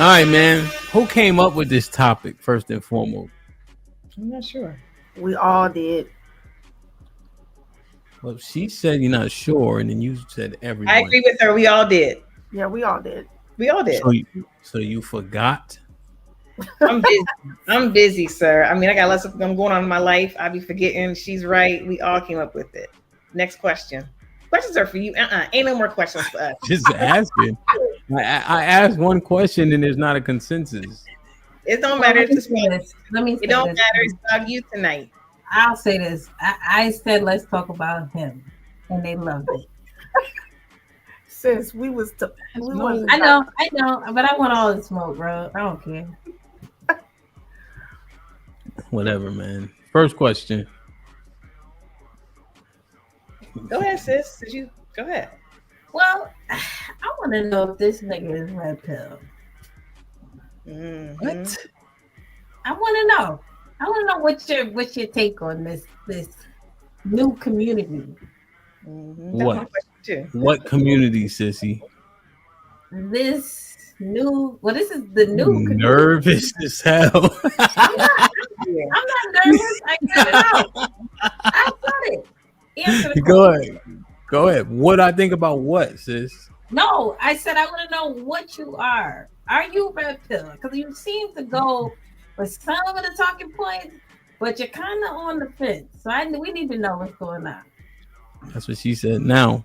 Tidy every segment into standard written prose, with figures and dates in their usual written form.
right, man. Who came up with this topic first and foremost? I'm not sure. We all did. Well, she said you're not sure, and then you said everyone. I agree with her. We all did. Yeah, we all did. We all did. So you forgot? I'm busy. I'm busy, sir. I mean, I got lots of going on in my life. I be forgetting. She's right. We all came up with it. Next question. Questions are for you. Ain't no more questions for us. Just asking. I asked one question, and there's not a consensus. It don't matter. Let me say this. It don't matter. It's about you tonight. I'll say this. I said let's talk about him, and they loved it. Sis, we was. I know, but I want all the smoke, bro. I don't care. Whatever, man. First question. Go ahead, sis. Go ahead? Well, I want to know if this nigga is red pill. Mm-hmm. What? I want to know. I want to know what's your take on this new community. Mm-hmm. What? What community, sissy? This is the new community. Nervous as hell. I'm not nervous. I get it out. I got it. Answer the question. Go ahead. What I think about what, sis? No, I said I want to know what you are. Are you red pill? Because you seem to go with some of the talking points, but you're kind of on the fence. So we need to know what's going on. That's what she said. Now,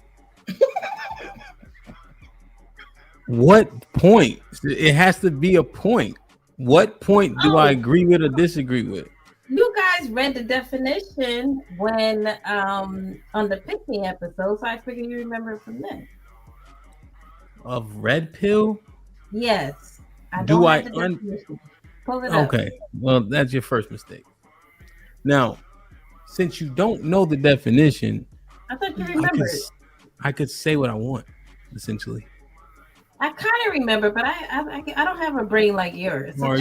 what point? It has to be a point. What point do I agree with or disagree with? You guys read the definition when on the Picnic episode, so I figured you remember it from then. Of red pill? Yes. Pull it up. Okay. Well, that's your first mistake. Now, since you don't know the definition, I thought you remembered. I could say what I want, essentially. I kind of remember, but I don't have a brain like yours. So all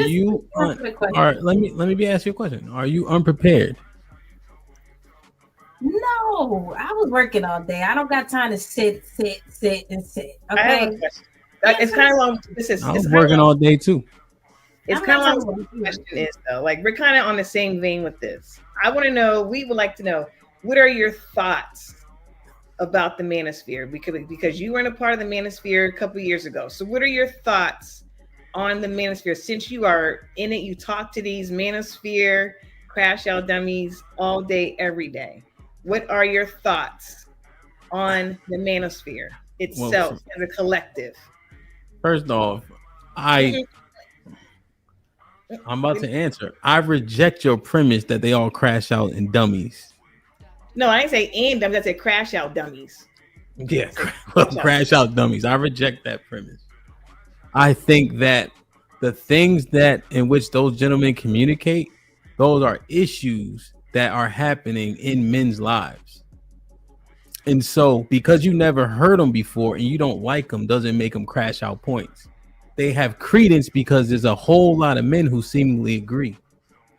right, let me ask you a question. Are you unprepared? No, I was working all day. I don't got time to sit and sit. Okay. I have a question. It's kind of long. I was working all day too. It's kind of long. What the question is though. Like we're kind of on the same vein with this. I want to know. We would like to know. What are your thoughts about the Manosphere? Because you weren't a part of the Manosphere a couple of years ago. So what are your thoughts on the Manosphere? Since you are in it, you talk to these Manosphere crash out dummies all day, every day. What are your thoughts on the Manosphere itself as a collective? First off, I'm about to answer. I reject your premise that they all crash out in dummies. No, I didn't say and dummies. I said crash out dummies. Yeah, crash out dummies. I reject that premise. I think that the things that in which those gentlemen communicate, those are issues that are happening in men's lives. And so because you never heard them before and you don't like them doesn't make them crash out points. They have credence because there's a whole lot of men who seemingly agree.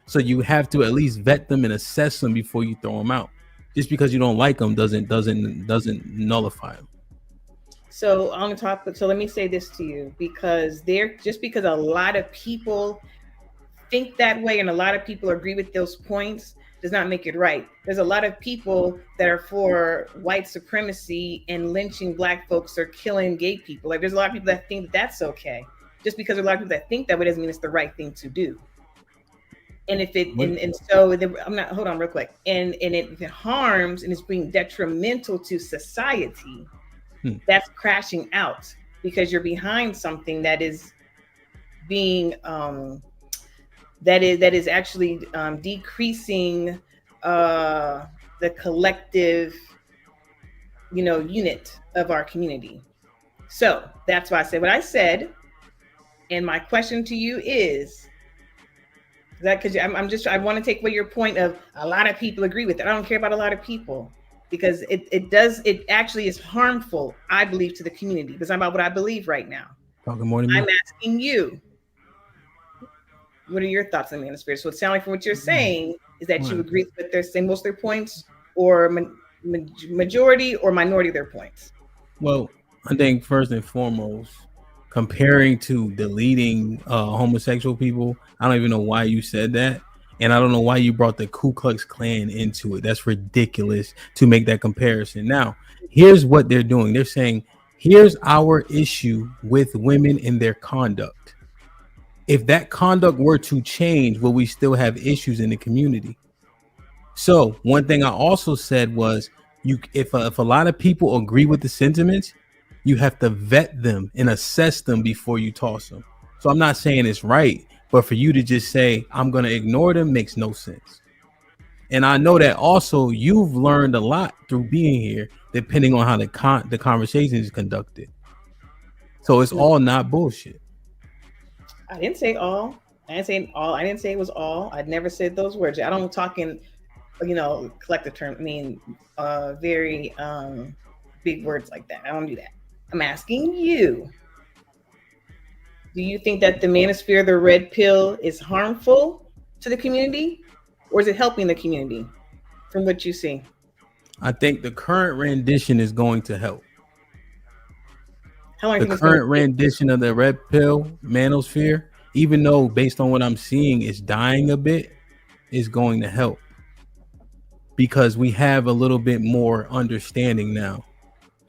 So you have to at least vet them and assess them before you throw them out. Just because you don't like them doesn't nullify them. So on the topic, so let me say this to you, because because a lot of people think that way and a lot of people agree with those points does not make it right. There's a lot of people that are for white supremacy and lynching black folks or killing gay people. Like there's a lot of people that think that that's okay. Just because there's a lot of people that think that way doesn't mean it's the right thing to do. And if it hold on real quick. And if it harms and it's being detrimental to society, that's crashing out because you're behind something that is being that is actually decreasing the collective, unit of our community. So that's why I said what I said. And my question to you is that because I want to take away your point of a lot of people agree with it. I don't care about a lot of people because it actually is harmful, I believe, to the community. Because I'm about what I believe right now. Talking more than I'm asking you, what are your thoughts on the Manosphere? So it sounds like from what you're saying is that you agree with their saying most of their points, or majority or minority of their points. Well, I think first and foremost, comparing to deleting homosexual people, I don't even know why you said that. And I don't know why you brought the Ku Klux Klan into it. That's ridiculous to make that comparison. Now, here's what they're doing. They're saying, here's our issue with women in their conduct. If that conduct were to change, will we still have issues in the community? So one thing I also said was, if a lot of people agree with the sentiments, you have to vet them and assess them before you toss them. So I'm not saying it's right, but for you to just say I'm going to ignore them makes no sense. And I know that also you've learned a lot through being here, depending on how the conversation is conducted. So it's all not bullshit. I didn't say all. I didn't say all. I didn't say it was all. I'd never said those words. I don't talk in, collective term. I mean, very big words like that. I don't do that. I'm asking you. Do you think that the Manosphere, the red pill, is harmful to the community, or is it helping the community? From what you see, I think the current rendition is going to help. How long? The current rendition of the red pill Manosphere, even though based on what I'm seeing it's dying a bit, is going to help because we have a little bit more understanding now.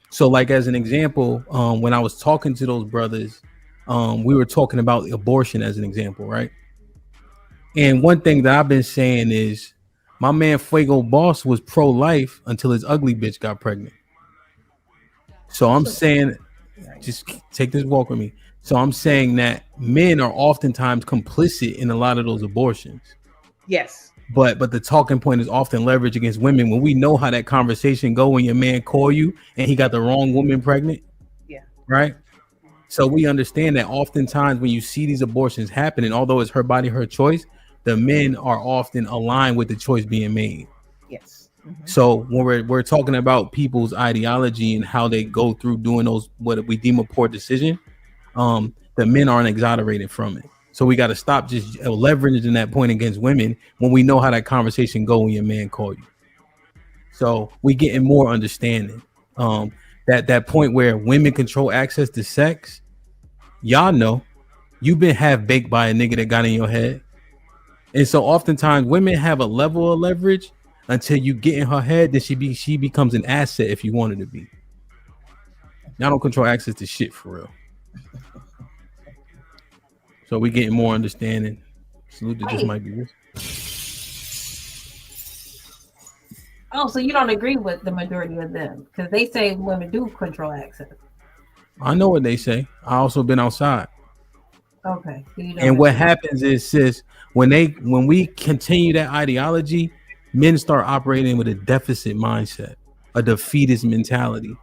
So, like as an example, when I was talking to those brothers, we were talking about abortion as an example, right? And one thing that I've been saying is, my man Fuego Boss was pro-life until his ugly bitch got pregnant. So I'm saying, just take this walk with me. So I'm saying that men are oftentimes complicit in a lot of those abortions. Yes. But the talking point is often leveraged against women when we know how that conversation go when your man call you and he got the wrong woman pregnant. Yeah. Right. So we understand that oftentimes when you see these abortions happening, although it's her body, her choice, the men are often aligned with the choice being made. Yes. Mm-hmm. So when we're talking about people's ideology and how they go through doing those, what we deem a poor decision, the men aren't exonerated from it. So we got to stop just leveraging that point against women when we know how that conversation go when your man call you. So we getting more understanding. That point where women control access to sex, y'all know you've been half baked by a nigga that got in your head. And so oftentimes women have a level of leverage until you get in her head that she becomes an asset if you want her to be. Y'all don't control access to shit for real. So we getting more understanding. Salute to Just Might Be This. Oh, so you don't agree with the majority of them because they say women do control access. I know what they say. I also been outside. Okay. So and what happens is, sis, when we continue that ideology, men start operating with a deficit mindset, a defeatist mentality.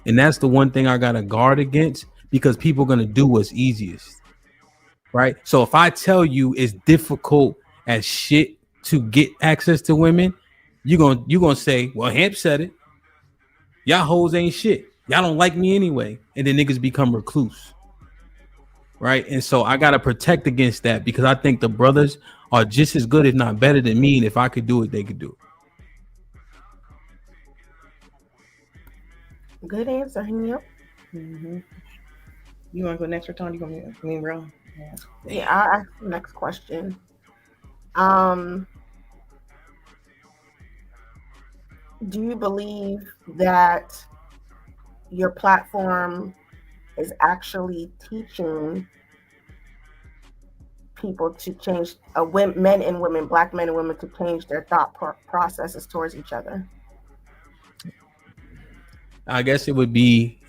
And that's the one thing I gotta guard against, because people are gonna do what's easiest. Right. So if I tell you it's difficult as shit to get access to women, you're gonna say, well, Hamp said it. Y'all hoes ain't shit. Y'all don't like me anyway. And then niggas become recluse. Right. And so I gotta protect against that, because I think the brothers are just as good, if not better than me. And if I could do it, they could do it. Good answer, Hamp. Mm-hmm. You want to go next, or Tom? You going to mean wrong? Yeah, I'll ask the next question. Do you believe that your platform is actually teaching people to change, men and women, black men and women, to change their thought processes towards each other? I guess it would be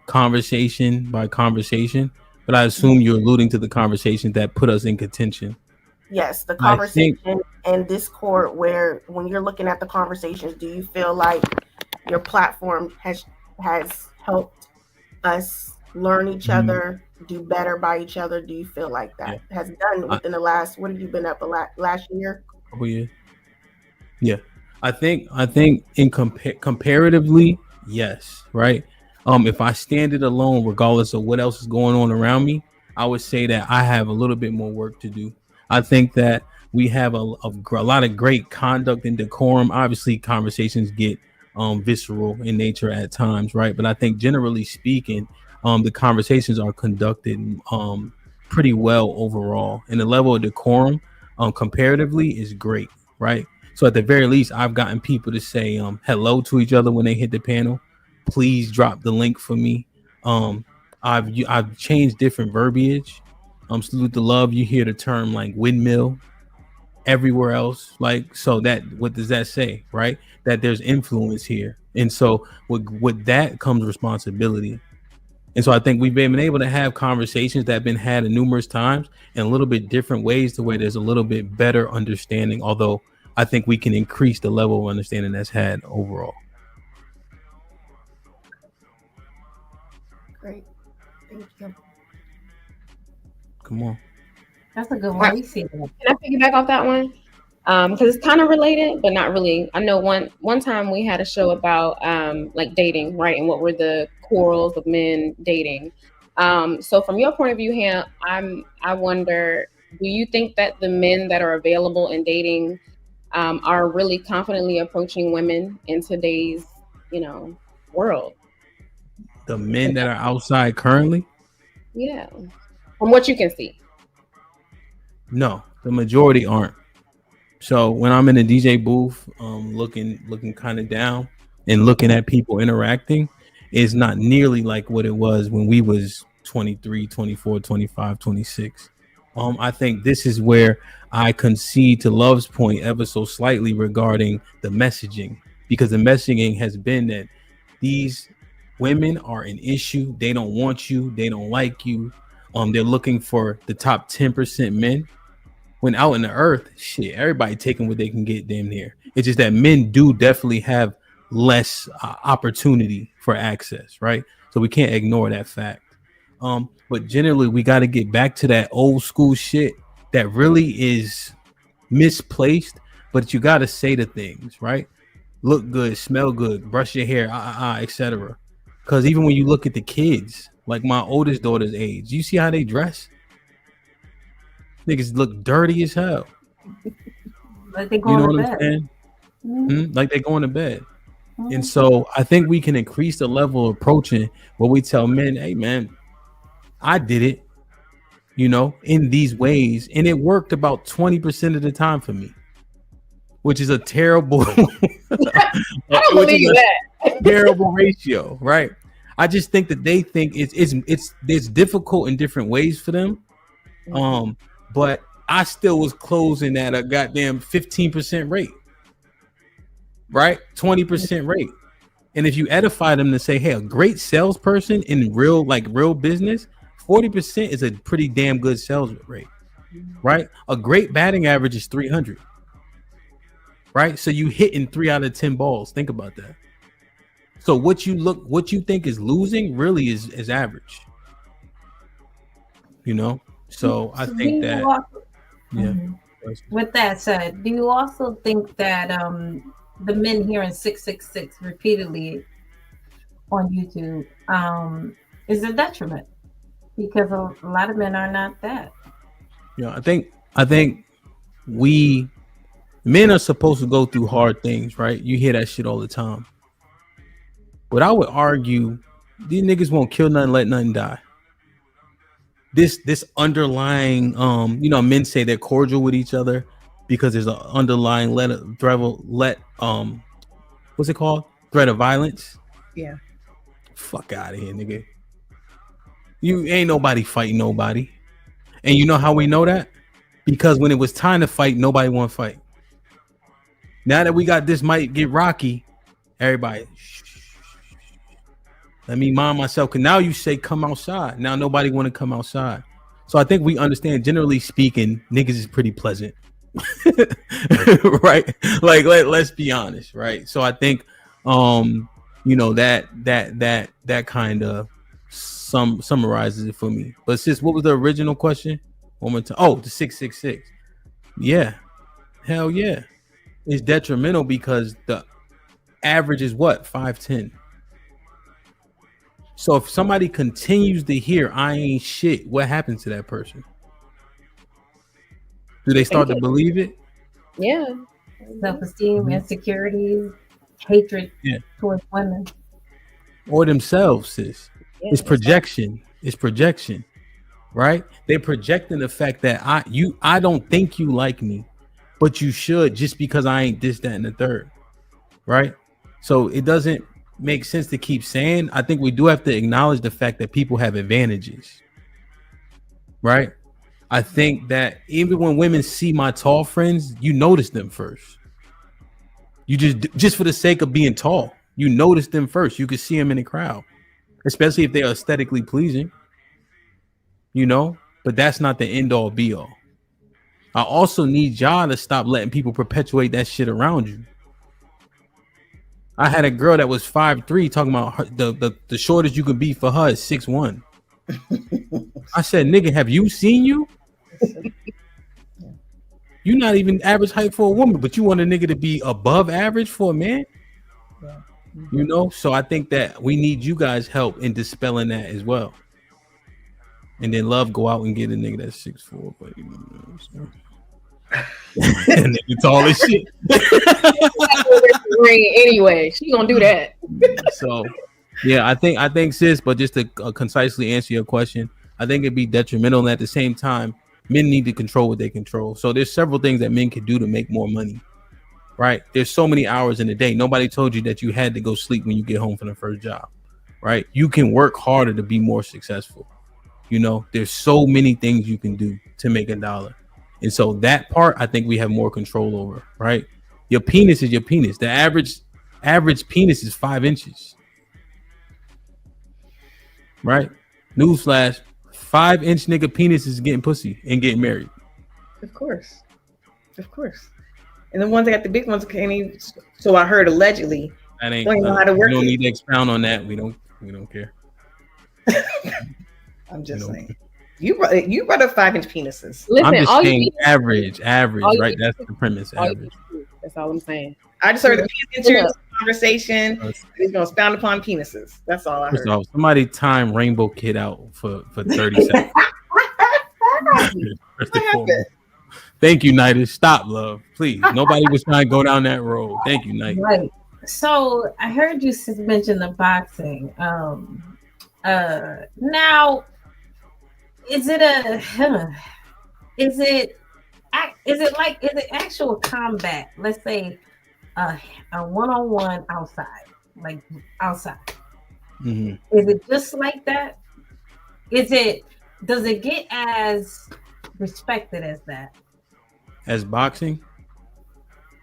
conversation by conversation, but I assume you're alluding to the conversations that put us in contention. Yes, the conversation and Discord, where when you're looking at the conversations, do you feel like your platform has helped us learn each other, do better by each other? Do you feel like that has done within the last, what have you been up last year? Oh yeah. Yeah. I think in comparatively, yes, right? If I stand it alone, regardless of what else is going on around me, I would say that I have a little bit more work to do. I think that we have a lot of great conduct and decorum. Obviously, conversations get visceral in nature at times, right? But I think generally speaking, the conversations are conducted pretty well overall, and the level of decorum comparatively is great, right? So at the very least, I've gotten people to say hello to each other when they hit the panel. Please drop the link for me. I've changed different verbiage. Salute the love. You hear the term like windmill everywhere else. Like, so that, what does that say, right? That there's influence here. And so with that comes responsibility. And so I think we've been able to have conversations that have been had numerous times in a little bit different ways to where there's a little bit better understanding. Although I think we can increase the level of understanding that's had overall. Great. Thank you. Come on. That's a good one. We see that. Can I piggyback off that one? Because it's kind of related, but not really. I know one time we had a show about like dating, right? And what were the quarrels of men dating. So from your point of view, Hamp, I wonder, do you think that the men that are available in dating are really confidently approaching women in today's, world? The men that are outside currently? Yeah. From what you can see. No, the majority aren't. So when I'm in the DJ booth, looking kind of down and looking at people interacting, it's not nearly like what it was when we was 23, 24, 25, 26. I think this is where I concede to Love's point ever so slightly regarding the messaging, because the messaging has been that these women are an issue. They don't want you. They don't like you. They're looking for the top 10% men. When out in the earth, shit, everybody taking what they can get damn near. It's just that men do definitely have less opportunity for access, right? So we can't ignore that fact. But generally, we got to get back to that old school shit that really is misplaced, but you got to say the things, right? Look good, smell good, brush your hair, etc. Because even when you look at the kids, like my oldest daughter's age, you see how they dress? Niggas look dirty as hell. Like they going to bed. I'm saying? Mm-hmm. Like they going to bed. Mm-hmm. And so I think we can increase the level of approaching where we tell men, hey man, I did it, in these ways. And it worked about 20% of the time for me, which is a terrible, I don't believe that. Terrible ratio, right? I just think that they think it's difficult in different ways for them. But I still was closing at a goddamn 15% rate, right? 20% rate. And if you edify them to say, hey, a great salesperson in real business, 40% is a pretty damn good sales rate, right? A great batting average is 300, right? So you hitting 3 out of 10 balls. Think about that. So what you think is losing really is average, So I think that, yeah. With that said, do you also think that the men hearing 666 repeatedly on YouTube is a detriment? Because a lot of men are not that. Yeah, I think men are supposed to go through hard things, right? You hear that shit all the time. But I would argue these niggas won't kill nothing, let nothing die. This underlying, men say they're cordial with each other because there's an underlying what's it called? Threat of violence. Yeah. Fuck out of here, nigga. You ain't nobody fighting nobody. And you know how we know that? Because when it was time to fight, nobody want to fight. Now that we got this might get rocky, everybody, let me mind myself. Because now you say come outside. Now nobody want to come outside. So I think we understand, generally speaking, niggas is pretty pleasant. Right? Like let's be honest, right? So I think that kind of summarizes it for me. But sis, what was the original question? One more time. Oh, the 666. Yeah. Hell yeah. It's detrimental because the average is what? 5'10". So if somebody continues to hear I ain't shit, what happens to that person? Do they start to believe it? Yeah. Self-esteem, insecurities, hatred towards women. Or themselves, sis. Yeah, It's projection. It's projection, right? They're projecting the fact that I don't think you like me, but you should just because I ain't this, that, and the third, right? So it doesn't make sense to keep saying. I think we do have to acknowledge the fact that people have advantages, right? I think that even when women see my tall friends, you notice them first. You just for the sake of being tall, you notice them first. You can see them in the crowd, especially if they are aesthetically pleasing, you know, but that's not the end all be all. I also need y'all to stop letting people perpetuate that shit around you. I had a girl that was 5'3" talking about her, the shortest you could be for her is 6'1". I said, nigga, have you seen you? You're not even average height for a woman, but you want a nigga to be above average for a man? You know, so I think that we need you guys' help in dispelling that as well. And then love go out and get a nigga that's 6'4", but you know what I'm saying? And nigga tall as shit. Anyway, she gonna do that. So yeah, I think sis, but just to concisely answer your question, I think it'd be detrimental, and at the same time men need to control what they control. So there's several things that men can do to make more money, right? There's so many hours in a day. Nobody told you that you had to go sleep when you get home from the first job, right? You can work harder to be more successful. You know, there's so many things you can do to make a dollar. And so that part, I think we have more control over, right? Your penis is your penis. The average penis is 5 inches, right? Newsflash, 5-inch nigga penis is getting pussy and getting married. Of course. And the ones that got the big ones can't even. So I heard allegedly. That ain't. Don't even know how to work. We don't need to expound on that. We don't care. I'm just saying. You brought up 5-inch penises. Listen, I'm just saying average, right? That's the premise. Average. That's all I'm saying. I just heard the penis insurance conversation. He's going to expound upon penises. That's all I heard. So somebody time Rainbow Kid out for 30 seconds. Thank you, Nida. Stop, love. Please. Nobody was trying to go down that road. Thank you, Nida. Right. So I heard you mention the boxing. Now, is it actual combat? Let's say a one-on-one outside, like outside. Mm-hmm. Is it just like that? Does it get as respected as that? As boxing?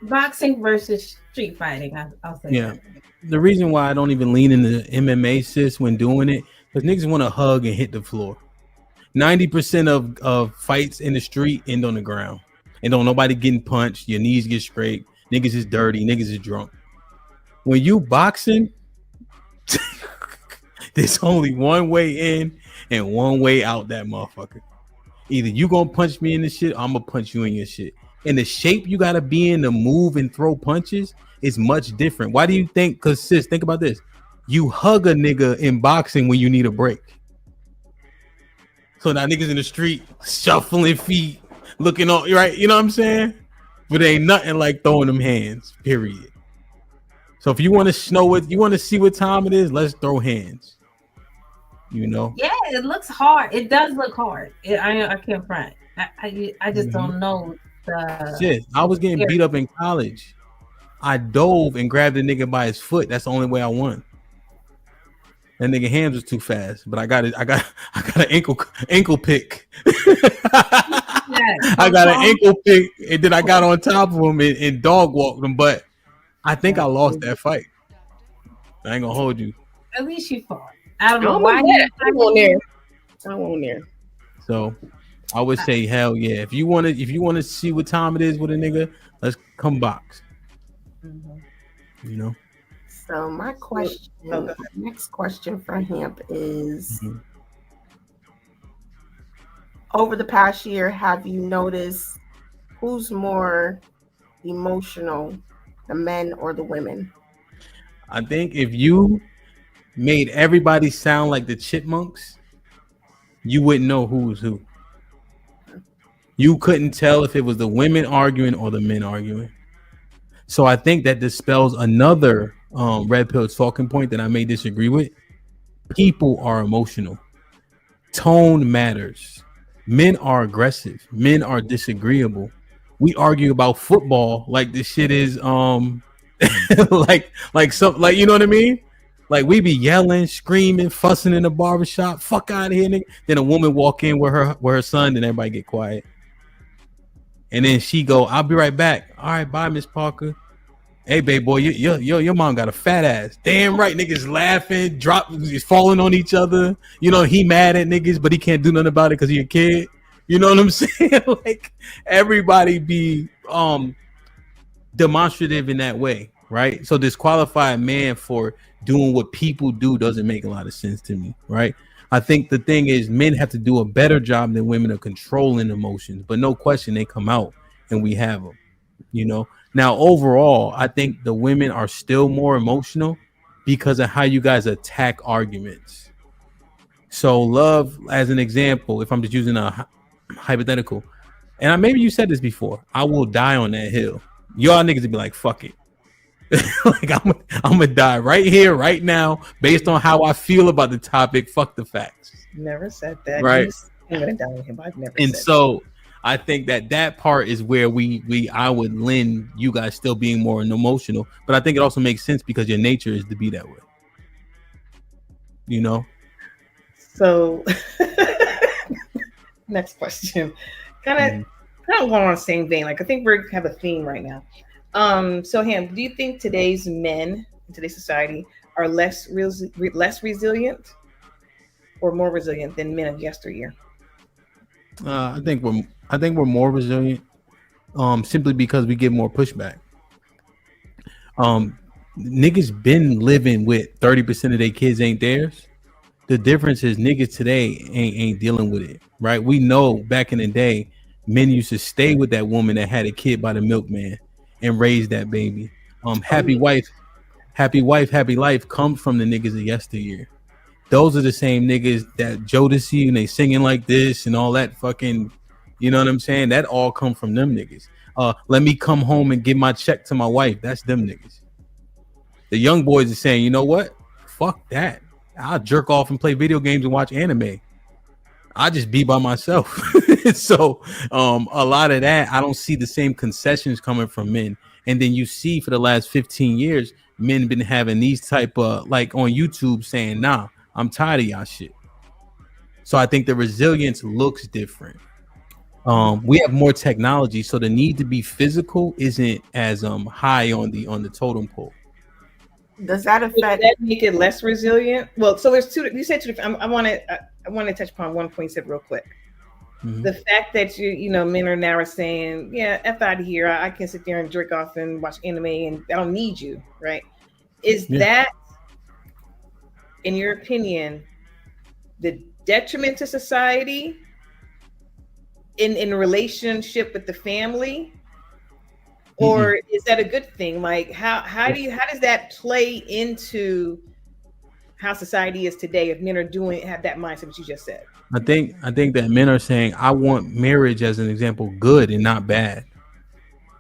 Boxing versus street fighting, I'll say. Yeah. That. The reason why I don't even lean into MMA, sis, when doing it, because niggas want to hug and hit the floor. 90% of fights in the street end on the ground. And don't nobody getting punched. Your knees get scraped. Niggas is dirty. Niggas is drunk. When you boxing, there's only one way in and one way out that motherfucker. Either you gonna punch me in the shit or I'm gonna punch you in your shit. And the shape you gotta be in to move and throw punches is much different. Why do you think? Because sis, think about this. You hug a nigga in boxing when you need a break. So now niggas in the street shuffling feet, looking all right, you know what I'm saying? But it ain't nothing like throwing them hands, period. So if you want to know what you want to see what time it is, let's throw hands. You know? Yeah, it looks hard. It does look hard. I can't front. I just don't know the shit. I was getting beat up in college. I dove and grabbed the nigga by his foot. That's the only way I won. That nigga hands was too fast, but I got an ankle pick. I got an ankle pick, and then I got on top of him and dog walked him. But I think I lost that fight. I ain't gonna hold you. At least you fought. I don't know why. I'm on there. So I would say, hell yeah. If you want to see what time it is with a nigga, let's come box. Mm-hmm. You know. So my question, next question for Hamp is, over the past year, have you noticed who's more emotional, the men or the women? I think if you made everybody sound like the chipmunks, you wouldn't know who was who. You couldn't tell if it was the women arguing or the men arguing. So I think that dispels another red pill talking point that I may disagree with. People are emotional. Tone matters. Men are aggressive. Men are disagreeable. We argue about football like this shit is like you know what I mean? Like we be yelling, screaming, fussing in the barbershop. Fuck out of here, nigga. Then a woman walk in with her son, then everybody get quiet. And then she go, I'll be right back. All right, bye, Miss Parker. Hey, babe, boy, your mom got a fat ass. Damn right, niggas laughing, falling on each other. You know, he mad at niggas, but he can't do nothing about it because he a kid. You know what I'm saying? Like everybody be demonstrative in that way, right? So disqualify a man for doing what people do doesn't make a lot of sense to me, right? I think the thing is men have to do a better job than women of controlling emotions, but no question they come out and we have them, you know. Now, overall, I think the women are still more emotional because of how you guys attack arguments. So, love, as an example, if I'm just using a hypothetical, and maybe you said this before, I will die on that hill. Y'all niggas would be like, fuck it. Like, I'm gonna die right here, right now, based on how I feel about the topic. Fuck the facts. Never said that. Right. I'm gonna die with him. I've never and said so that. I think that part is where I would lend you guys still being more emotional, but I think it also makes sense because your nature is to be that way. You know? So next question. Kind of going on the same vein. Like I think we have a theme right now. So Hamp, do you think today's men in today's society are less resilient or more resilient than men of yesteryear? I think we're more resilient, simply because we get more pushback. Niggas been living with 30% of their kids ain't theirs. The difference is niggas today ain't dealing with it, right? We know back in the day, men used to stay with that woman that had a kid by the milkman and raise that baby. Happy wife, happy life comes from the niggas of yesteryear. Those are the same niggas that Jodeci you and they singing like this and all that fucking, you know what I'm saying? That all come from them niggas. Let me come home and give my check to my wife. That's them niggas. The young boys are saying, you know what? Fuck that. I'll jerk off and play video games and watch anime. I just be by myself. So a lot of that, I don't see the same concessions coming from men. And then you see for the last 15 years, men been having these type of, like on YouTube saying, nah, I'm tired of y'all shit. So I think the resilience looks different. We have more technology, so the need to be physical isn't as high on the totem pole. Does that affect? Does that make it less resilient? Well, so there's two. You said two. I want to touch upon one point you said real quick. Mm-hmm. The fact that you know men are now saying, yeah, F out of here. I can sit there and jerk off and watch anime, and I don't need you, right? Is that, in your opinion, the detriment to society in relationship with the family? Or is that a good thing? Like how does that play into how society is today if men are have that mindset that you just said? I think that men are saying, I want marriage as an example good and not bad.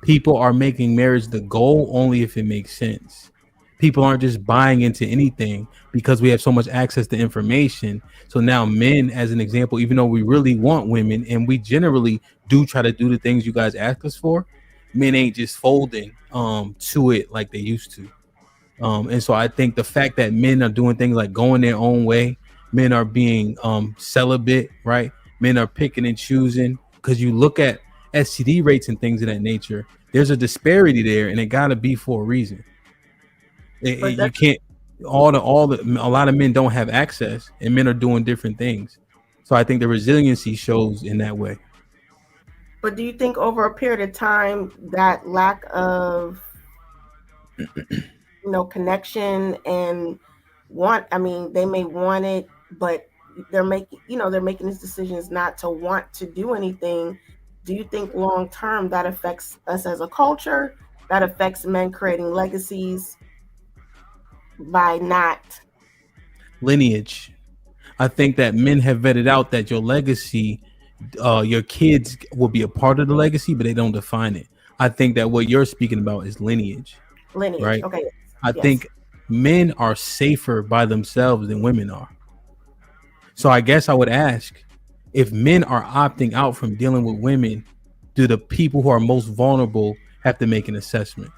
People are making marriage the goal only if it makes sense. People aren't just buying into anything because we have so much access to information. So now men, as an example, even though we really want women and we generally do try to do the things you guys ask us for, men ain't just folding to it like they used to. And so I think the fact that men are doing things like going their own way, men are being celibate, right? Men are picking and choosing, because you look at STD rates and things of that nature, there's a disparity there, and it gotta be for a reason. You can't a lot of men don't have access, and men are doing different things. So I think the resiliency shows in that way. But do you think over a period of time that lack of connection and they may want it, but they're making these decisions not to want to do anything. Do you think long term that affects us as a culture? That affects men creating legacies by not lineage? I think that men have vetted out that your legacy, your kids will be a part of the legacy, but they don't define it. I think that what you're speaking about is lineage, right? Okay. I think men are safer by themselves than women are. So I guess I would ask, if men are opting out from dealing with women, do the people who are most vulnerable have to make an assessment?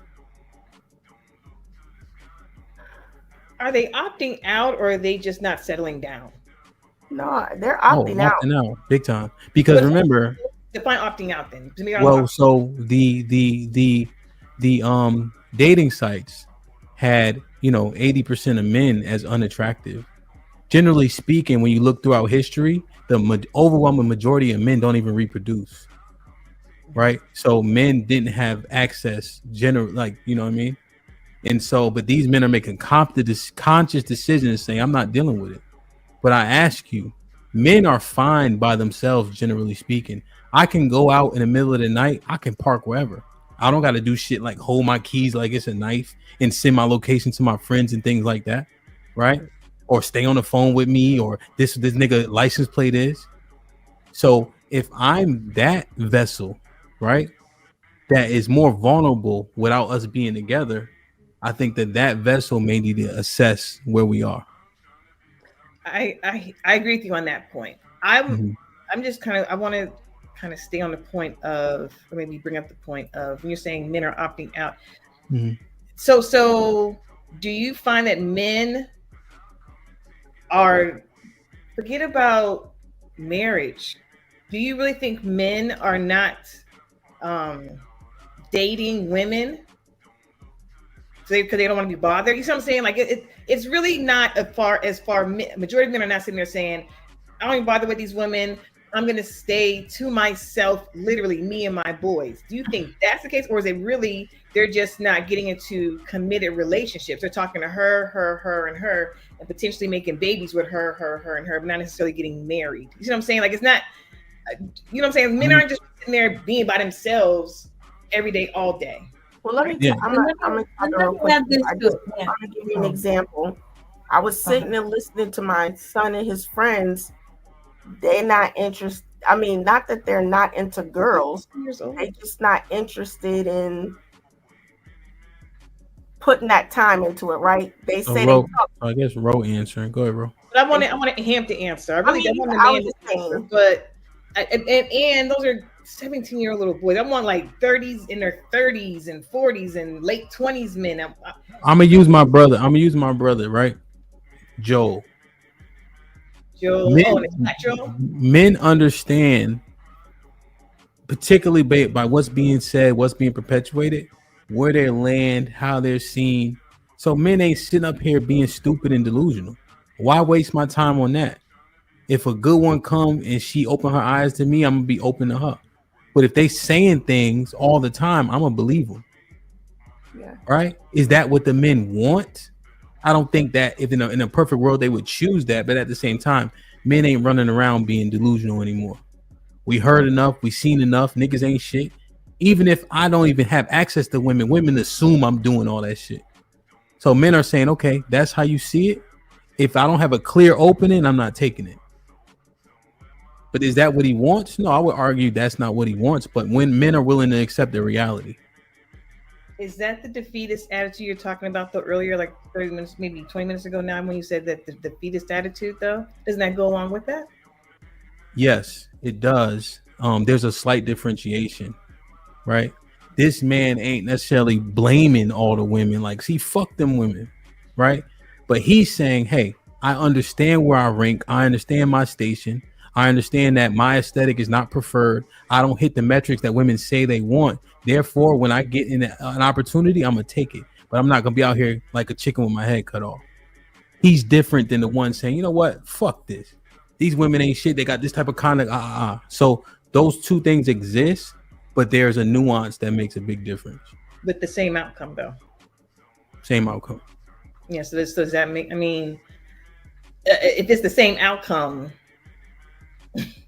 Are they opting out or are they just not settling down? No, they're Oh, opting out. opting out, big time. Because remember, define opting out then. To me, well, so the dating sites had 80% of men as unattractive. Generally speaking, when you look throughout history, the overwhelming majority of men don't even reproduce, right? So men didn't have access, like, you know what I mean? And so, but these men are making conscious decisions saying, I'm not dealing with it. But I ask you, men are fine by themselves, generally speaking. I can go out in the middle of the night. I can park wherever. I don't got to do shit like hold my keys like it's a knife and send my location to my friends and things like that, right? Or stay on the phone with me, or this nigga license plate is. So if I'm that vessel, right, that is more vulnerable without us being together, I think that vessel may need to assess where we are. I agree with you on that point. I'm just I want to kind of stay on the point of, or maybe bring up the point of, when you're saying men are opting out. So do you find that men are, forget about marriage, do you really think men are not dating women because they don't want to be bothered? You see what I'm saying? Like it's really not as far. Majority of men are not sitting there saying, I don't even bother with these women. I'm going to stay to myself, literally me and my boys. Do you think that's the case? Or is it really, they're just not getting into committed relationships? They're talking to her, and potentially making babies with her, and her, but not necessarily getting married. You see what I'm saying? Like, it's not, you know what I'm saying? Men aren't just sitting there being by themselves every day, all day. Well, let me. I'm gonna give you an example. I was sitting and listening to my son and his friends. They're not interested. I mean, not that they're not into girls. They're just not interested in putting that time into it, right? They say I guess Ro answering. Go ahead, Ro. But I want Hamp to answer. I want the man to answer. But and those are 17-year-old little boys. I want like 30s, in their 30s and 40s and late 20s men. I'm gonna use my brother, right? Joel. Men understand, particularly by what's being said, what's being perpetuated, where they land, how they're seen. So men ain't sitting up here being stupid and delusional. Why waste my time on that? If a good one come and she open her eyes to me, I'm gonna be open to her. But if they saying things all the time, I'm gonna believe them. Yeah. Right? Is that what the men want? I don't think that if in a perfect world they would choose that, but at the same time, men ain't running around being delusional anymore. We heard enough, we seen enough. Niggas ain't shit. Even if I don't even have access to women assume I'm doing all that shit. So men are saying, okay, that's how you see it. If I don't have a clear opening, I'm not taking it. But is that what he wants? No, I would argue that's not what he wants. But when men are willing to accept the reality. Is that the defeatist attitude you're talking about though earlier, like 30 minutes, maybe 20 minutes ago now, when you said that the defeatist attitude though? Doesn't that go along with that? Yes, it does. There's a slight differentiation, right? This man ain't necessarily blaming all the women, like, see, fuck them women, right? But he's saying, hey, I understand where I rank. I understand my station. I understand that my aesthetic is not preferred. I don't hit the metrics that women say they want. Therefore, when I get in an opportunity, I'm going to take it. But I'm not going to be out here like a chicken with my head cut off. He's different than the one saying, you know what? Fuck this. These women ain't shit. They got this type of conduct. So those two things exist, but there's a nuance that makes a big difference. With the same outcome, though. Same outcome. Yeah, so does that make, I mean, if it's the same outcome,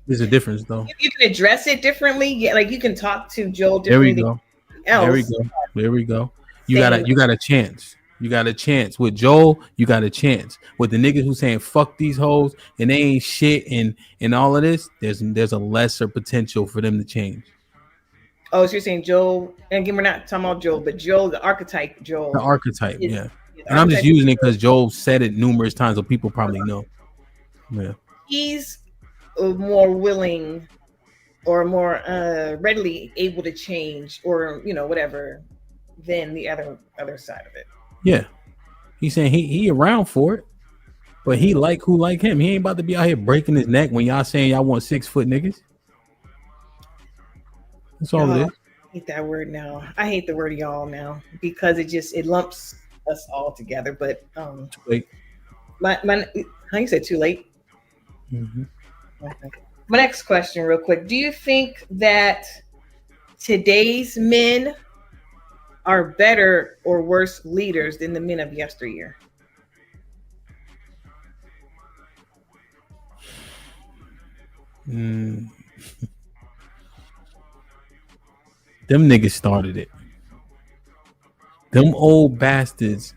there's a difference, though. You can address it differently. Yeah, like you can talk to Joel differently. There we go. You got a chance. You got a chance with Joel. You got a chance with the niggas who saying fuck these hoes and they ain't shit and all of this. There's a lesser potential for them to change. Oh, so you're saying Joel? And again, we're not talking about Joel, but Joel, the archetype Joel. The archetype, yeah. And I'm just using it because Joel said it numerous times, so people probably know. Yeah. he's more willing or more readily able to change, or whatever, than the other side of it. Yeah, he's saying he around for it, but he like who like him. He ain't about to be out here breaking his neck when y'all saying y'all want 6 foot niggas. That's all it is. I hate that word now. I hate the word y'all now because it lumps us all together. But Too late. how you said too late? Mm-hmm. Okay. My next question, real quick: do you think that today's men are better or worse leaders than the men of yesteryear? Them niggas started it. Them old bastards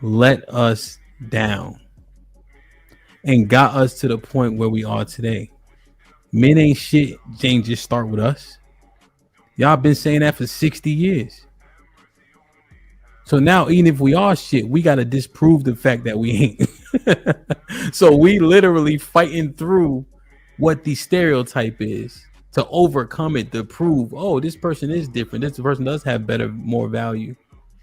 let us down and got us to the point where we are today. Men ain't shit. Jane, just start with us. Y'all been saying that for 60 years. So now, even if we are shit, we got to disprove the fact that we ain't. So we literally fighting through what the stereotype is to overcome it, to prove, oh, this person is different. This person does have better, more value.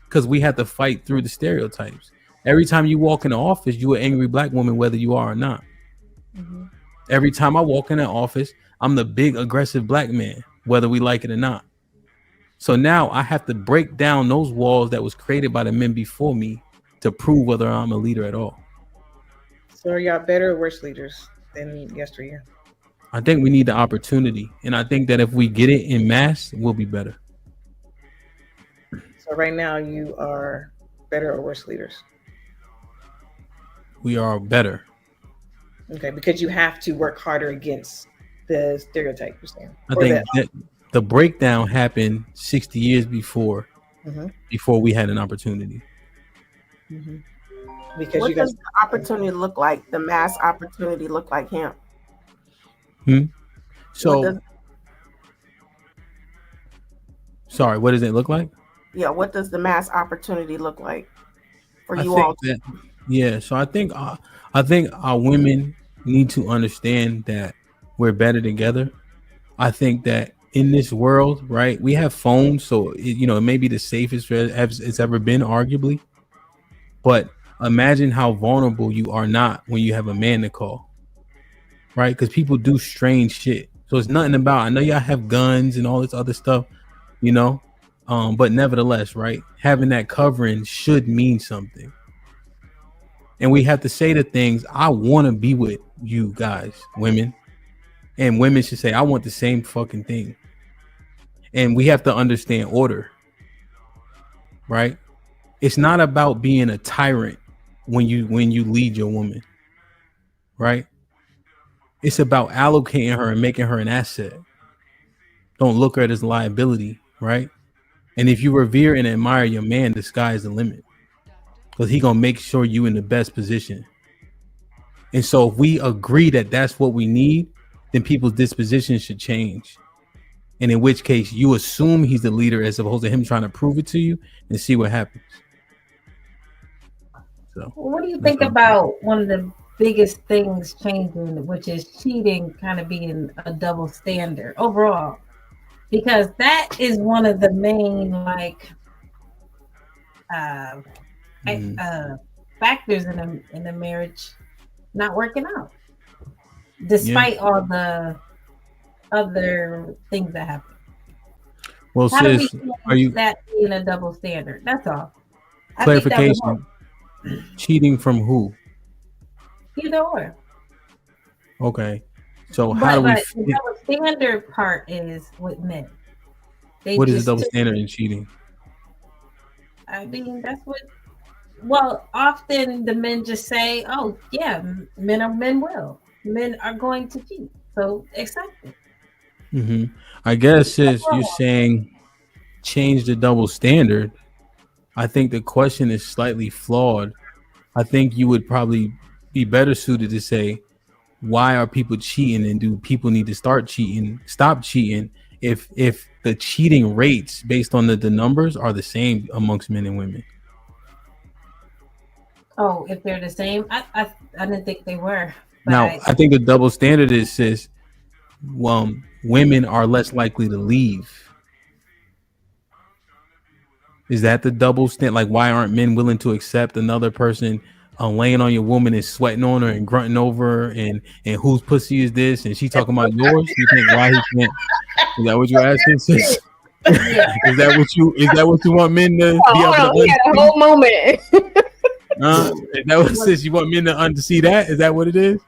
Because we have to fight through the stereotypes. Every time you walk in the office, you an angry black woman, whether you are or not. Mm-hmm. Every time I walk in the office, I'm the big aggressive black man, whether we like it or not. So now I have to break down those walls that was created by the men before me to prove whether I'm a leader at all. So are y'all better or worse leaders than yesteryear? I think we need the opportunity. And I think that if we get it in mass, we'll be better. So right now you are better or worse leaders? We are better. Okay, because you have to work harder against the stereotype you're saying. I think that the breakdown happened 60 years before we had an opportunity. Mm-hmm. Because what does the opportunity look like? The mass opportunity look like him? So, sorry, what does it look like? Yeah, what does the mass opportunity look like for you all? So I think our women need to understand that we're better together. I think that in this world, right, we have phones, so it may be the safest it's ever been, arguably. But imagine how vulnerable you are not when you have a man to call, right? Because people do strange shit. So it's nothing about, I know y'all have guns and all this other stuff, but nevertheless, right, having that covering should mean something. And we have to say the things, I want to be with you guys, women. And women should say, I want the same fucking thing. And we have to understand order, right? It's not about being a tyrant when you lead your woman, right? It's about allocating her and making her an asset. Don't look at her as a liability, right? And if you revere and admire your man, the sky is the limit. Because he gonna make sure you in the best position. And so if we agree that that's what we need, then people's dispositions should change. And in which case you assume he's the leader as opposed to him trying to prove it to you and see what happens. So what do you think about one of the biggest things changing, which is cheating kind of being a double standard overall? Because that is one of the main factors in the marriage not working out, despite all the other things that happen. Well, how sis, are you that being a double standard? That's all. Clarification. Cheating from who? Either or. Okay. So how do we? The double standard part is with men. What is the double standard in cheating? I mean, that's what. Well, often the men just say, "Oh, yeah, men are going to cheat." So accept it. Mm-hmm. I guess sis, you're saying change the double standard. I think the question is slightly flawed. I think you would probably be better suited to say, why are people cheating, and do people need to stop cheating, if the cheating rates based on the numbers are the same amongst men and women? Oh, if they're the same? I didn't think they were. Now, I think the double standard is, sis, women are less likely to leave. Is that the double standard? Like, why aren't men willing to accept another person laying on your woman and sweating on her and grunting over her and whose pussy is this? And she talking about yours. You think why he can't? Is that what you're asking, sis? Is that what you want men to be able to? We had a whole moment. Is that what, sis? You want men to unsee that? Is that what it is?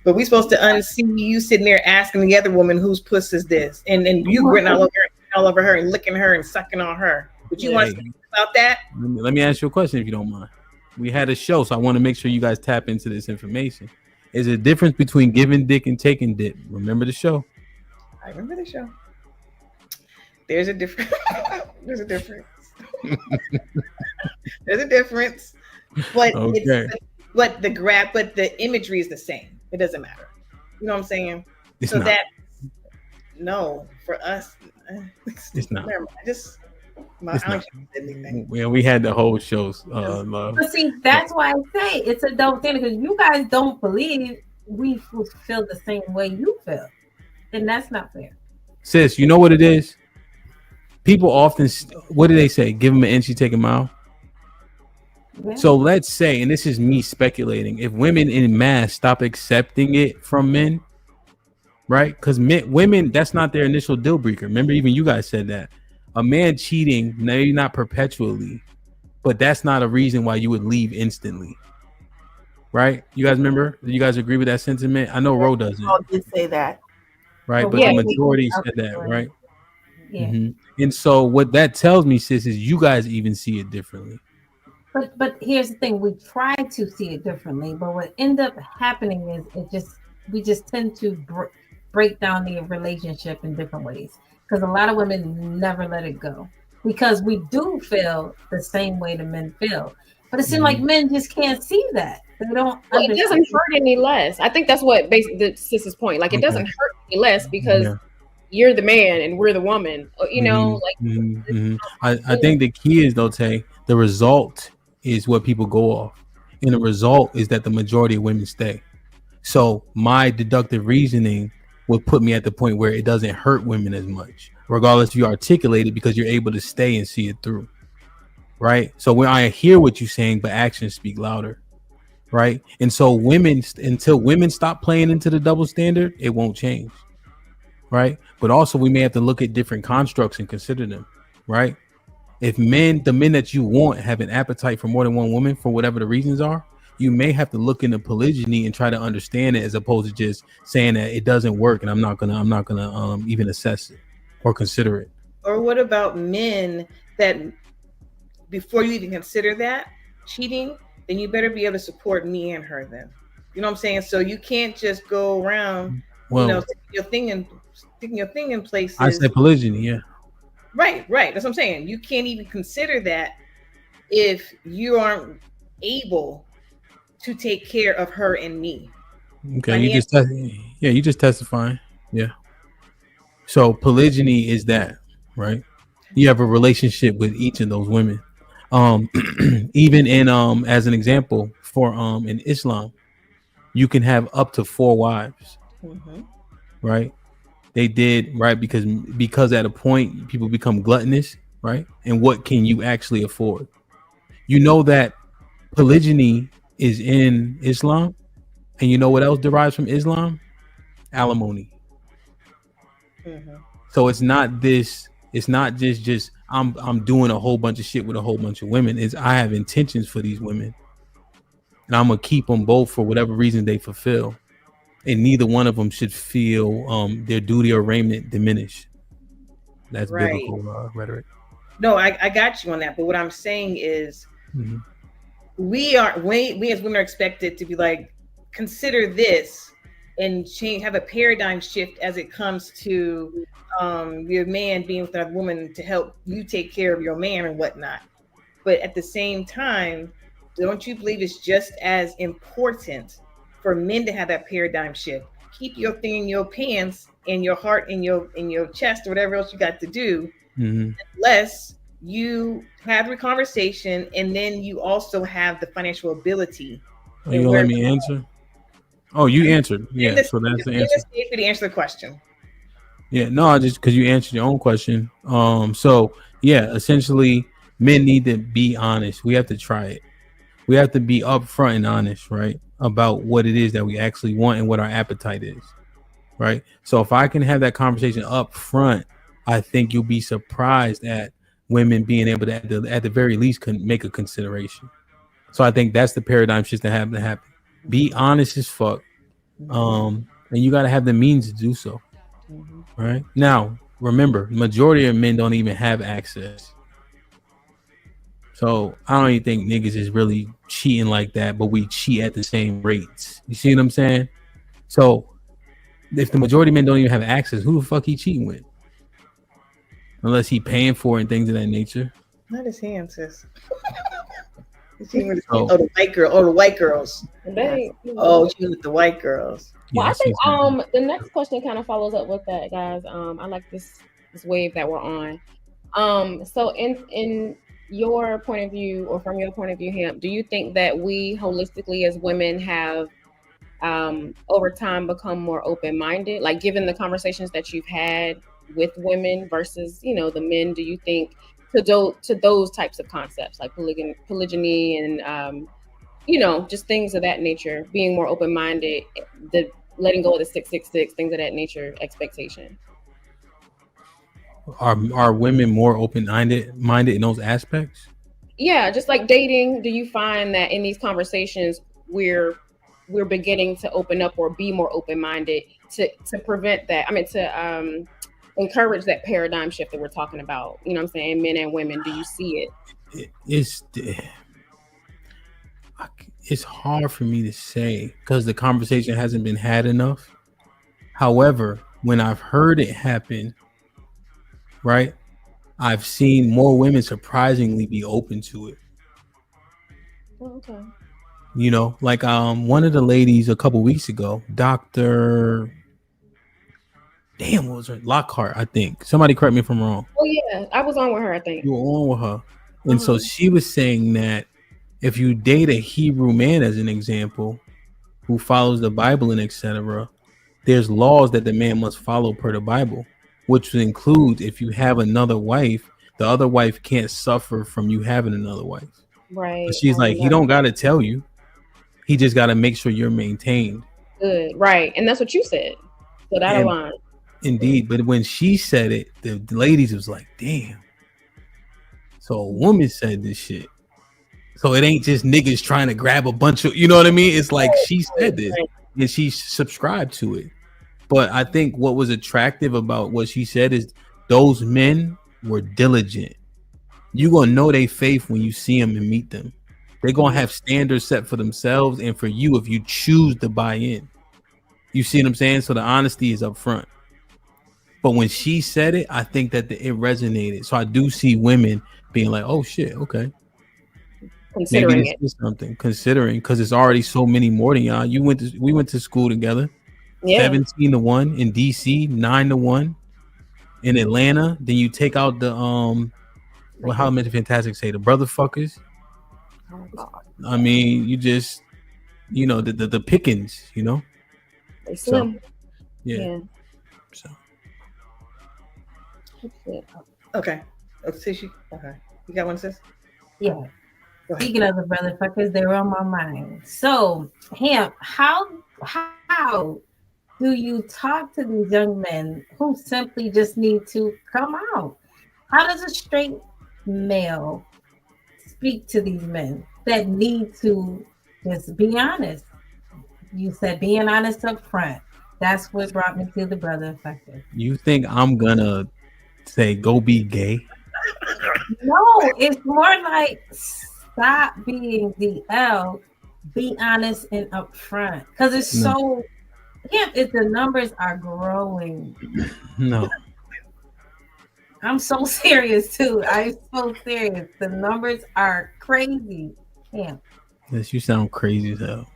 But we supposed to unsee you sitting there asking the other woman whose puss is this, and you gritting all over her and licking her and sucking on her. Would you want to speak about that? Let me ask you a question, if you don't mind. We had a show, so I want to make sure you guys tap into this information. Is there a difference between giving dick and taking dick? Remember the show? I remember the show. There's a difference. There's a difference. There's a difference. But okay. But the imagery is the same. It doesn't matter. You know what I'm saying? It's so not. that for us, it's not. Yeah, we had the whole shows. Love. But see, that's why I say it's a double standard, because you guys don't believe we feel the same way you feel, and that's not fair. Sis, you know what it is? People often, what do they say? Give them an inch, you take a mile. Yeah. So let's say, and this is me speculating, if women in mass stop accepting it from men, right? Because women, that's not their initial deal breaker. Remember, even you guys said that. A man cheating, maybe not perpetually, but that's not a reason why you would leave instantly. Right? You guys remember? Do you guys agree with that sentiment? I know Ro doesn't. I did say that. Right? But the majority said that, right? Yeah. Mm-hmm. And so what that tells me, sis, is you guys even see it differently. But here's the thing: we try to see it differently, but what ends up happening is we just tend to break down the relationship in different ways, because a lot of women never let it go, because we do feel the same way the men feel, but it seems like men just can't see that. They don't. Well, it doesn't hurt any less. I think that's what basically the sis's point. Like, it doesn't hurt any less because you're the man and we're the woman. You know, I think the key is, though, Tay, the result is what people go off, and the result is that the majority of women stay. So my deductive reasoning would put me at the point where it doesn't hurt women as much, regardless if you articulate it, because you're able to stay and see it through. Right? So when I hear what you're saying, but actions speak louder. Right? And so until women stop playing into the double standard, it won't change. Right? But also we may have to look at different constructs and consider them. Right? If the men that you want have an appetite for more than one woman, for whatever the reasons are, you may have to look into polygyny and try to understand it, as opposed to just saying that it doesn't work and I'm not gonna even assess it or consider it. Or what about men that, before you even consider that cheating, then you better be able to support me and her then. You know what I'm saying? So you can't just go around, sticking your thing in places. I say polygyny, yeah. Right. That's what I'm saying. You can't even consider that if you aren't able to take care of her and me. Okay, you just testifying. Yeah. So polygyny is that, right? You have a relationship with each of those women. Even in as an example, for in Islam, you can have up to 4 wives. Mm-hmm. Right? They did, right, because at a point people become gluttonous, right? And what can you actually afford? You know that polygyny is in Islam, and you know what else derives from Islam? Alimony. Mm-hmm. So it's not just I'm doing a whole bunch of shit with a whole bunch of women. Is I have intentions for these women, and I'm gonna keep them both for whatever reason they fulfill. And neither one of them should feel their duty or raiment diminish. That's right. Biblical rhetoric. No, I got you on that. But what I'm saying is, we as women are expected to be like, consider this and have a paradigm shift as it comes to your man being with another woman to help you take care of your man and whatnot. But at the same time, don't you believe it's just as important for men to have that paradigm shift? Keep your thing in your pants and your heart in your chest or whatever else you got to do, unless you have a conversation and then you also have the financial ability. Are you gonna let me answer? Oh, you answered. Yeah, so that's the answer. To answer the question. Yeah, no, just because you answered your own question. So yeah, essentially, men need to be honest. We have to try it. We have to be upfront and honest, right, about what it is that we actually want and what our appetite is, right? So if I can have that conversation up front, I think you'll be surprised at women being able to, at the very least, make a consideration. So I think that's the paradigm shift that have to happen. Be honest as fuck, and you got to have the means to do so. Right now, remember, majority of men don't even have access. So I don't even think niggas is really cheating like that, but we cheat at the same rates. You see what I'm saying? So if the majority of men don't even have access, who the fuck he cheating with? Unless he paying for it and things of that nature. Not his hand, sis. The white girl. Oh, the white girls. She with the white girls. Well, I think the next question kind of follows up with that, guys. I like this wave that we're on. So in your point of view, or from your point of view, Hamp, do you think that we holistically as women have over time become more open-minded? Like, given the conversations that you've had with women versus, the men, do you think to those types of concepts like polygyny and just things of that nature, being more open-minded, the letting go of the 666, things of that nature, expectation? Are women more open-minded in those aspects? Yeah, just like dating, do you find that in these conversations we're beginning to open up or be more open-minded to prevent that? I mean, to encourage that paradigm shift that we're talking about, you know what I'm saying, men and women. Do you see it? It's hard for me to say because the conversation hasn't been had enough. However, when I've heard it happen, right, I've seen more women surprisingly be open to it. Okay. Like one of the ladies a couple weeks ago, Dr. Damn, what was her? Lockhart, I think. Somebody correct me if I'm wrong. Oh yeah, I was on with her, I think. You were on with her. And so she was saying that if you date a Hebrew man, as an example, who follows the Bible and etc., there's laws that the man must follow per the Bible, which includes if you have another wife, the other wife can't suffer from you having another wife. Right. But she's like, he don't got to tell you. He just got to make sure you're maintained. Good. Right. And that's what you said. So that aligns. Indeed. But when she said it, the ladies was like, damn. So a woman said this shit. So it ain't just niggas trying to grab a bunch of, you know what I mean? It's like she said this and she subscribed to it. But I think what was attractive about what she said is those men were diligent. You're going to know they faith when you see them and meet them. They're going to have standards set for themselves and for you if you choose to buy in. You see what I'm saying? So the honesty is up front. But when she said it, I think that it resonated. So I do see women being like, oh shit, okay. Considering maybe this is something. Considering, because it's already so many more than y'all. We went to school together. Yeah. 17-1 in DC, 9-1 in Atlanta. Then you take out the how Mr. Fantastic say, the brother fuckers. Oh God. I mean, you just the pickings, They slim. So, yeah. So okay. Okay. You got one, sis? Yeah. Speaking of the brother fuckers, they were on my mind. So, Hamp, how do you talk to these young men who simply just need to come out? How does a straight male speak to these men that need to just be honest? You said being honest up front. That's what brought me to the brother fucker. You think I'm gonna say go be gay? No, it's more like stop being DL, be honest and upfront. Because it's so, if the numbers are growing. No. I'm so serious too. I'm so serious. The numbers are crazy. Yeah. Yes, you sound crazy as hell.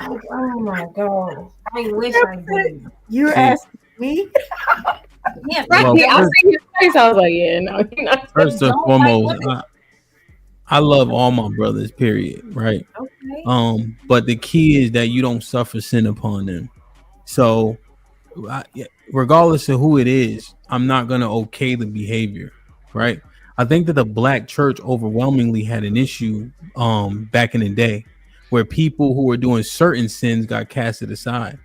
Oh my God. I wish I did. You're asking me? Yeah, well, I see his face. I was like, yeah, no. First and foremost, I love all my brothers, period. Right. Okay. Right. But the key is that you don't suffer sin upon them. So regardless of who it is, I'm not going to okay the behavior, right? I think that the black church overwhelmingly had an issue back in the day where people who were doing certain sins got casted aside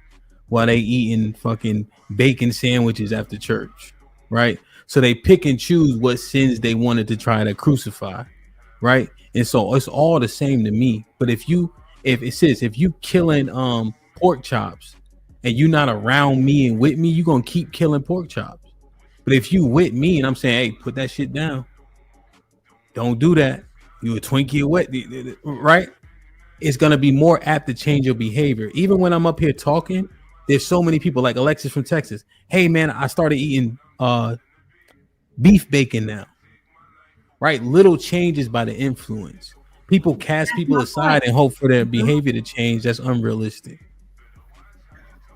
while they eating fucking bacon sandwiches after church, right? So they pick and choose what sins they wanted to try to crucify, right? And so it's all the same to me. But if you killing pork chops and you not around me and with me, you gonna keep killing pork chops. But if you with me and I'm saying, hey, put that shit down, don't do that. You a Twinkie or what, right? It's gonna be more apt to change your behavior. Even when I'm up here talking, there's so many people like Alexis from Texas. Hey man, I started eating beef bacon now. Right? Little changes by the influence. People cast people aside and hope for their behavior to change. That's unrealistic.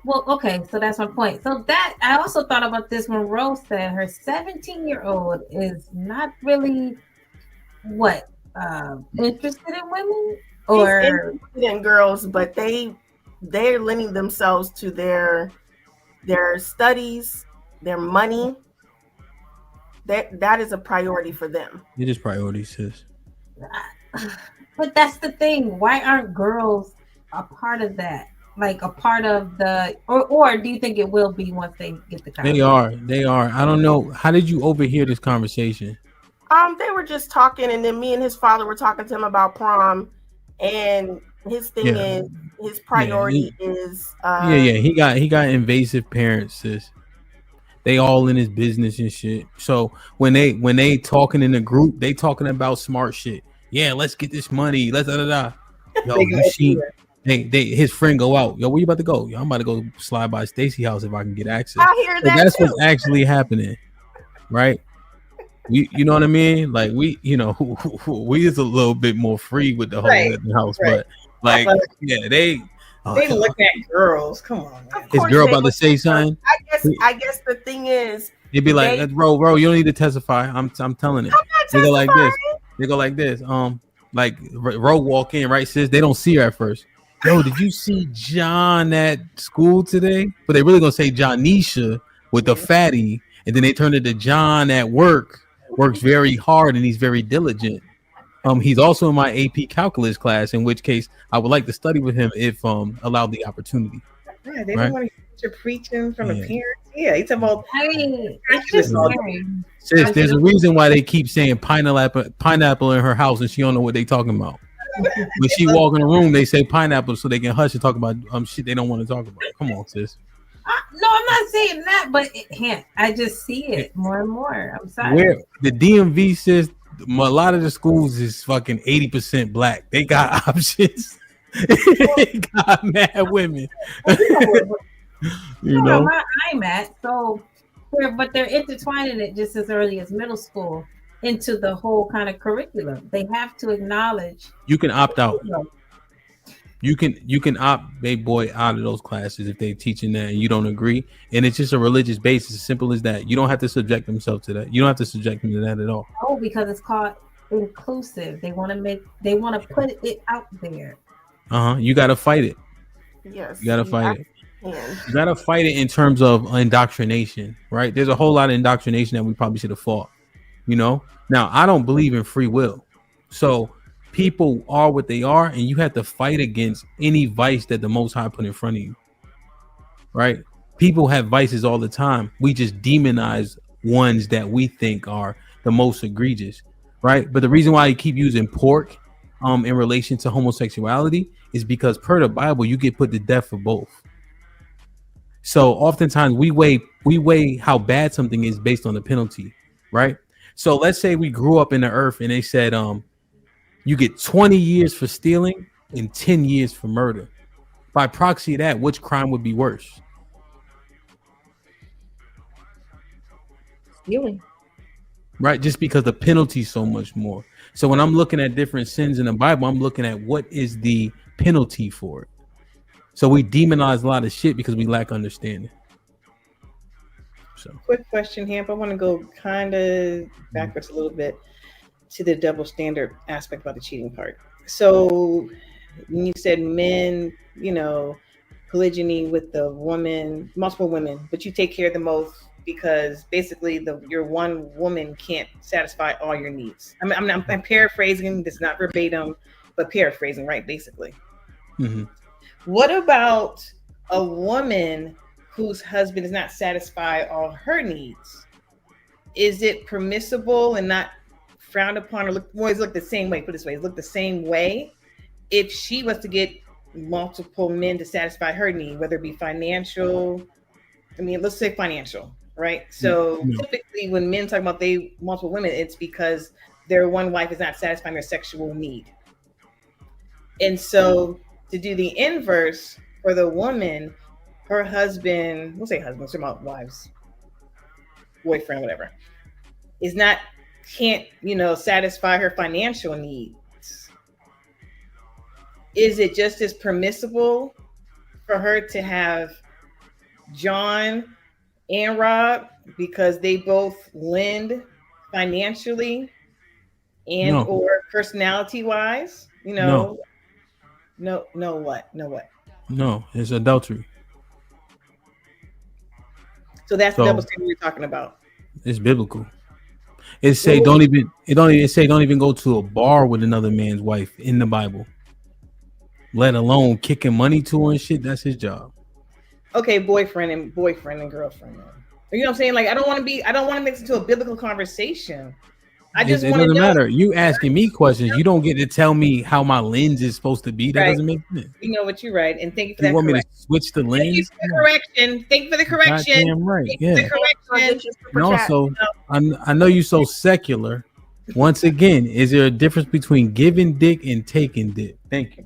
Well, okay, so that's my point. So that I also thought about this when Rose said her 17-year-old is not really interested in women or interested in girls, but they're lending themselves to their studies, their money. That is a priority for them. It is priorities, sis. But that's the thing. Why aren't girls a part of that? Like a part of the, or do you think it will be once they get the college? They are. I don't know. How did you overhear this conversation? They were just talking, and then me and his father were talking to him about prom, and his thing is his priority is he got invasive parents, sis. They all in his business and shit. So when they talking in the group, they talking about smart shit. Yeah, let's get this money. Let's da. Yo, you see, his friend go out. Yo, where you about to go? Yo, I'm about to go slide by Stacy house if I can get access. I hear that that's too. what's actually happening, right? You know what I mean? Like we is a little bit more free with the whole house, but like they looking at girls. Come on, man. His girl about to say something. I guess the thing is, they'd be like, bro, you don't need to testify. I'm telling it. They go like this. They go like this. Like Ro walk in, right, sis? They don't see her at first. Yo, did you see John at school today? But they really gonna say Johnisha with the fatty, and then they turn it to John at work. Works very hard and he's very diligent. He's also in my AP calculus class, in which case I would like to study with him if allowed the opportunity. Yeah, they don't want to hear preaching from the parents. Yeah, it's about. It's just sis, there's a reason why they keep saying pineapple in her house, and she don't know what they talking about. When she walk in the room, they say pineapple so they can hush and talk about shit they don't want to talk about. Come on, sis. No, I'm not saying that, but I just see it more and more. I'm sorry. Where the DMV says a lot of the schools is fucking 80% black. They got options. They got mad women. you know, I'm at but they're intertwining it just as early as middle school into the whole kind of curriculum. They have to acknowledge. You can opt out. You can opt baby boy out of those classes if they're teaching that and you don't agree, and it's just a religious basis, as simple as that. You don't have to subject themselves to that. You don't have to subject them to that at all. Oh, because it's called inclusive. They want to put it out there. You got to fight it. Yes, you got to fight it. You got to fight it in terms of indoctrination, right? There's a whole lot of indoctrination that we probably should have fought. Now I don't believe in free will, so people are what they are, and you have to fight against any vice that the Most High put in front of you, right? People have vices all the time. We just demonize ones that we think are the most egregious, right? But the reason why you keep using pork in relation to homosexuality is because per the Bible, you get put to death for both. So oftentimes we weigh how bad something is based on the penalty, right? So let's say we grew up in the earth and they said you get 20 years for stealing and 10 years for murder. By proxy of that, which crime would be worse? Stealing. Right? Just because the penalty is so much more. So when I'm looking at different sins in the Bible, I'm looking at what is the penalty for it. So we demonize a lot of shit because we lack understanding. So quick question, Hamp. I want to go kind of backwards a little bit to the double standard aspect about the cheating part. So when you said men, polygyny with the woman, multiple women, but you take care of the most because basically your one woman can't satisfy all your needs. I'm paraphrasing. This is not verbatim, but paraphrasing, right? Basically. Mm-hmm. What about a woman whose husband does not satisfy all her needs? Is it permissible and not frowned upon, or look the same way? Put it this way, look the same way if she was to get multiple men to satisfy her need, whether it be financial. Let's say financial, right? So typically when men talk about they multiple women, it's because their one wife is not satisfying their sexual need. And so to do the inverse for the woman, her husband, we'll say husbands, about wives, boyfriend, whatever, can't satisfy her financial needs. Is it just as permissible for her to have John and Rob because they both lend financially and or personality wise? No, what? No, it's adultery. So that's the double standard we're talking about. It's biblical. It say don't even go to a bar with another man's wife in the Bible. Let alone kicking money to her and shit. That's his job. Okay, boyfriend and girlfriend. You know what I'm saying? Like I don't want to mix it into a biblical conversation. It doesn't matter. You asking me questions. You don't get to tell me how my lens is supposed to be. That doesn't make sense. You know what you're right. And thank you for that. You want me to switch the lens? Thank you for the correction. Thank you for the correction. Goddamn right. Thank you for the correction. And also, I know you're so secular. Once again, is there a difference between giving dick and taking dick? Thank you.